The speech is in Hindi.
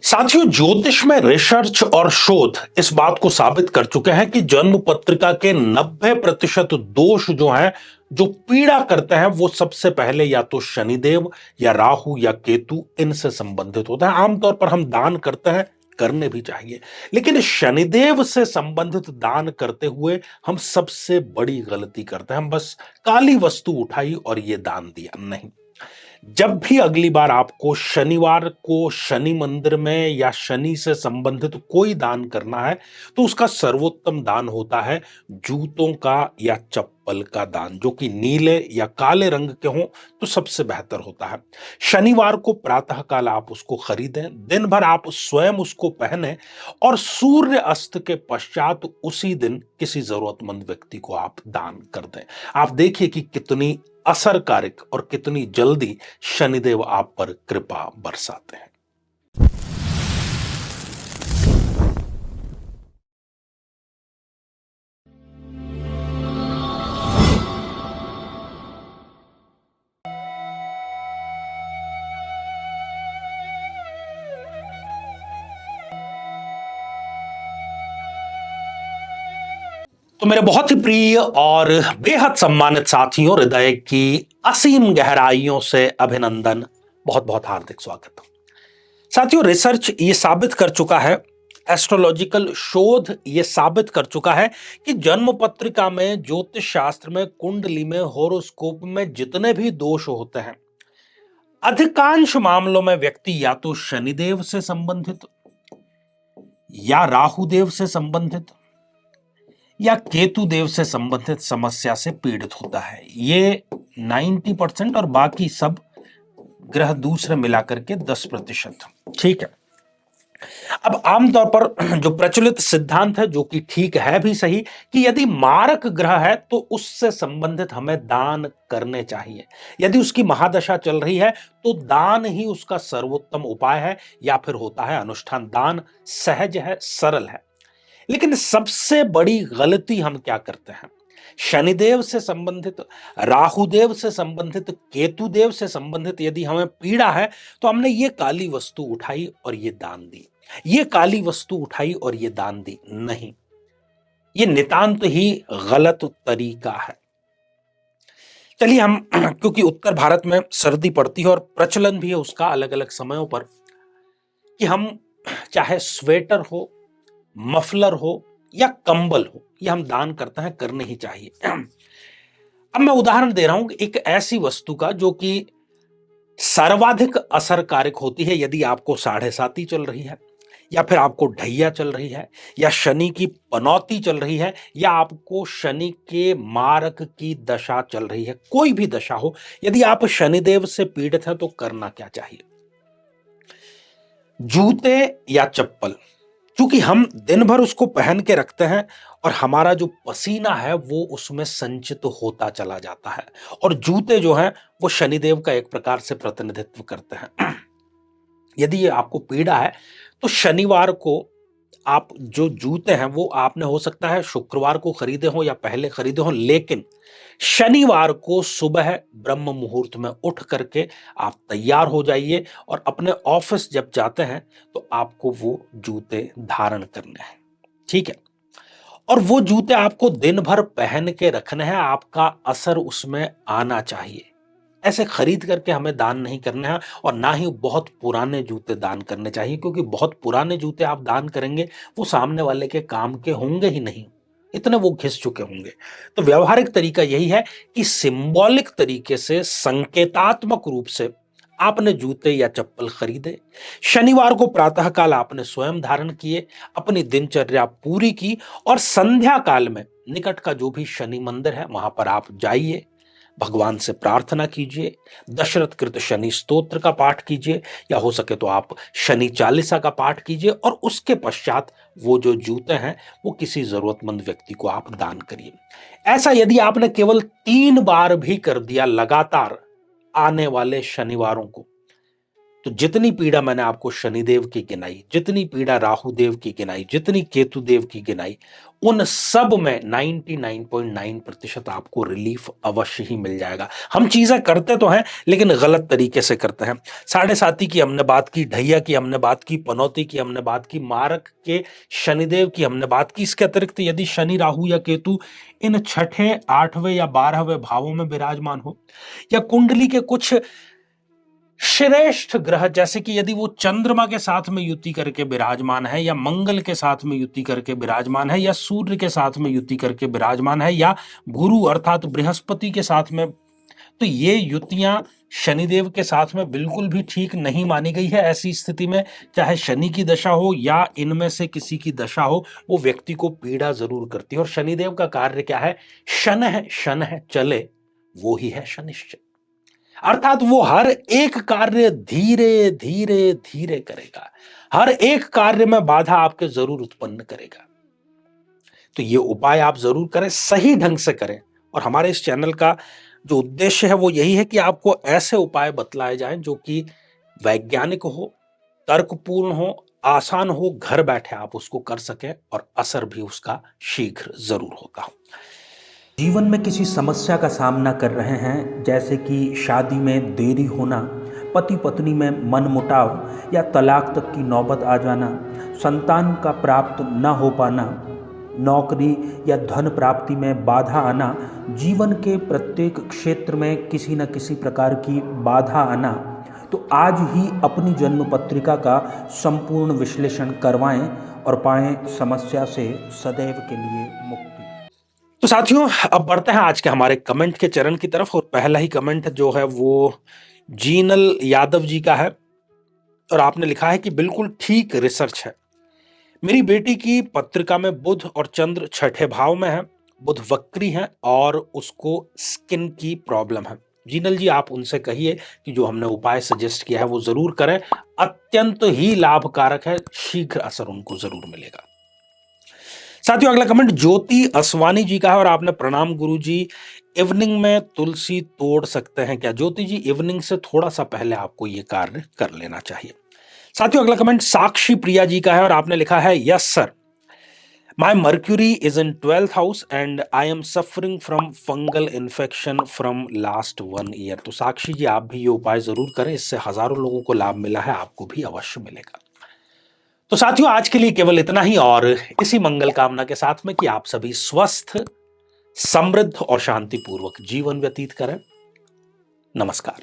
साथियों, ज्योतिष में रिसर्च और शोध इस बात को साबित कर चुके हैं कि जन्म पत्रिका के 90% दोष जो हैं, जो पीड़ा करते हैं, वो सबसे पहले या तो शनिदेव या राहु या केतु इनसे संबंधित होता है। आमतौर पर हम दान करते हैं, करने भी चाहिए, लेकिन शनिदेव से संबंधित दान करते हुए हम सबसे बड़ी गलती करते हैं। हम बस काली वस्तु उठाई और ये दान दिया, नहीं। जब भी अगली बार आपको शनिवार को शनि मंदिर में या शनि से संबंधित कोई दान करना है, तो उसका सर्वोत्तम दान होता है जूतों का या चप्पल का दान, जो कि नीले या काले रंग के हों तो सबसे बेहतर होता है। शनिवार को प्रातःकाल आप उसको खरीदें, दिन भर आप स्वयं उसको पहने और सूर्य अस्त के पश्चात उसी दिन किसी जरूरतमंद व्यक्ति को आप दान कर दें। आप देखिए कि कितनी असरकारक और कितनी जल्दी शनिदेव आप पर कृपा बरसाते हैं। तो मेरे बहुत ही प्रिय और बेहद सम्मानित साथियों, हृदय की असीम गहराइयों से अभिनंदन, बहुत बहुत हार्दिक स्वागत। साथियों, रिसर्च ये साबित कर चुका है, एस्ट्रोलॉजिकल शोध ये साबित कर चुका है कि जन्म पत्रिका में, ज्योतिष शास्त्र में, कुंडली में, होरोस्कोप में जितने भी दोष होते हैं, अधिकांश मामलों में व्यक्ति या तो शनिदेव से संबंधित या राहुदेव से संबंधित या केतु देव से संबंधित समस्या से पीड़ित होता है। ये 90% और बाकी सब ग्रह दूसरे मिलाकर के 10%। ठीक है। अब आमतौर पर जो प्रचलित सिद्धांत है, जो कि ठीक है भी सही, कि यदि मारक ग्रह है तो उससे संबंधित हमें दान करने चाहिए। यदि उसकी महादशा चल रही है तो दान ही उसका सर्वोत्तम उपाय है, या फिर होता है अनुष्ठान। दान सहज है, सरल है। लेकिन सबसे बड़ी गलती हम क्या करते हैं? शनिदेव से संबंधित, राहुदेव से संबंधित, केतुदेव से संबंधित यदि हमें पीड़ा है तो हमने ये काली वस्तु उठाई और ये दान दी, ये काली वस्तु उठाई और ये दान दी। नहीं, ये नितांत ही गलत तरीका है। चलिए हम क्योंकि उत्तर भारत में सर्दी पड़ती है और प्रचलन भी है उसका अलग अलग समयों पर, कि हम चाहे स्वेटर हो, मफलर हो या कंबल हो, ये हम दान करते हैं, करने ही चाहिए। अब मैं उदाहरण दे रहा हूं एक ऐसी वस्तु का जो कि सर्वाधिक असरकारक होती है यदि आपको साढ़े साती चल रही है, या फिर आपको ढैया चल रही है, या शनि की पनौती चल रही है, या आपको शनि के मारक की दशा चल रही है। कोई भी दशा हो, यदि आप शनिदेव से पीड़ित हैं तो करना क्या चाहिए? जूते या चप्पल, क्योंकि हम दिन भर उसको पहन के रखते हैं और हमारा जो पसीना है वो उसमें संचित होता चला जाता है, और जूते जो हैं वो शनिदेव का एक प्रकार से प्रतिनिधित्व करते हैं। यदि ये आपको पीड़ा है तो शनिवार को आप जो जूते हैं वो आपने हो सकता है शुक्रवार को खरीदे हो या पहले खरीदे हो, लेकिन शनिवार को सुबह ब्रह्म मुहूर्त में उठ करके आप तैयार हो जाइए और अपने ऑफिस जब जाते हैं तो आपको वो जूते धारण करने हैं। ठीक है। और वो जूते आपको दिन भर पहन के रखने हैं, आपका असर उसमें आना चाहिए। ऐसे खरीद करके हमें दान नहीं करने हैं, और ना ही बहुत पुराने जूते दान करने चाहिए, क्योंकि बहुत पुराने जूते आप दान करेंगे वो सामने वाले के काम के होंगे ही नहीं, इतने वो घिस चुके होंगे। तो व्यवहारिक तरीका यही है कि सिंबॉलिक तरीके से, संकेतात्मक रूप से आपने जूते या चप्पल खरीदे, शनिवार को प्रातःकाल आपने स्वयं धारण किए, अपनी दिनचर्या पूरी की, और संध्या काल में निकट का जो भी शनि मंदिर है वहां पर आप जाइए, भगवान से प्रार्थना कीजिए, दशरथ कृत शनि स्तोत्र का पाठ कीजिए, या हो सके तो आप शनि चालीसा का पाठ कीजिए, और उसके पश्चात वो जो जूते हैं वो किसी जरूरतमंद व्यक्ति को आप दान करिए। ऐसा यदि आपने केवल 3 बार भी कर दिया लगातार आने वाले शनिवारों को, तो जितनी पीड़ा मैंने आपको शनिदेव की गिनाई, जितनी पीड़ा राहु देव की गिनाई, जितनी केतु देव की गिनाई, उन सब में 99.9% आपको रिलीफ अवश्य ही मिल जाएगा। हम चीजें करते तो हैं लेकिन गलत तरीके से करते हैं। साढ़े साती की हमने बात की, ढैया की हमने बात की, पनौती की हमने बात की, मारक के शनिदेव की हमने बात की। इसके अतिरिक्त यदि शनि, राहु या केतु इन छठे, आठवें या 12वें भावों में विराजमान हो, या कुंडली के कुछ श्रेष्ठ ग्रह जैसे कि यदि वो चंद्रमा के साथ में युति करके विराजमान है, या मंगल के साथ में युति करके विराजमान है, या सूर्य के साथ में युति करके विराजमान है, या गुरु अर्थात बृहस्पति के साथ में, तो ये युतियां शनिदेव के साथ में बिल्कुल भी ठीक नहीं मानी गई है। ऐसी स्थिति में चाहे शनि की दशा हो या इनमें से किसी की दशा हो, वो व्यक्ति को पीड़ा जरूर करती है। और शनिदेव का कार्य क्या है? शन है चले, वो ही है शनिश्चर। अर्थात वो हर एक कार्य धीरे धीरे धीरे करेगा, हर एक कार्य में बाधा आपके जरूर उत्पन्न करेगा। तो ये उपाय आप जरूर करें, सही ढंग से करें। और हमारे इस चैनल का जो उद्देश्य है वो यही है कि आपको ऐसे उपाय बतलाए जाएं जो कि वैज्ञानिक हो, तर्कपूर्ण हो, आसान हो, घर बैठे आप उसको कर सकें और असर भी उसका शीघ्र जरूर होता हो। जीवन में किसी समस्या का सामना कर रहे हैं, जैसे कि शादी में देरी होना, पति पत्नी में मनमुटाव या तलाक तक की नौबत आ जाना, संतान का प्राप्त न हो पाना, नौकरी या धन प्राप्ति में बाधा आना, जीवन के प्रत्येक क्षेत्र में किसी न किसी प्रकार की बाधा आना, तो आज ही अपनी जन्म पत्रिका का संपूर्ण विश्लेषण करवाएं और पाएं समस्या से सदैव के लिए मुक्ति। तो साथियों, अब बढ़ते हैं आज के हमारे कमेंट के चरण की तरफ। और पहला ही कमेंट जो है वो जीनल यादव जी का है, और आपने लिखा है कि बिल्कुल ठीक रिसर्च है। मेरी बेटी की पत्रिका में बुध और चंद्र छठे भाव में है, बुध वक्री है और उसको स्किन की प्रॉब्लम है। जीनल जी, आप उनसे कहिए कि जो हमने उपाय सजेस्ट किया है वो जरूर करें, अत्यंत ही लाभकारक है, शीघ्र असर उनको जरूर मिलेगा। साथियों, अगला कमेंट ज्योति असवानी जी का है, और आपने प्रणाम गुरुजी, इवनिंग में तुलसी तोड़ सकते हैं क्या? ज्योति जी, इवनिंग से थोड़ा सा पहले आपको यह कार्य कर लेना चाहिए। साथियों, अगला कमेंट साक्षी प्रिया जी का है, और आपने लिखा है yes sir, my mercury is in 12th house and I am suffering from fungal infection from last 1 year. तो साक्षी जी, आप भी ये उपाय जरूर करें, इससे हजारों लोगों को लाभ मिला है, आपको भी अवश्य मिलेगा। तो साथियों, आज के लिए केवल इतना ही, और इसी मंगल कामना के साथ में कि आप सभी स्वस्थ, समृद्ध और शांतिपूर्वक जीवन व्यतीत करें। नमस्कार।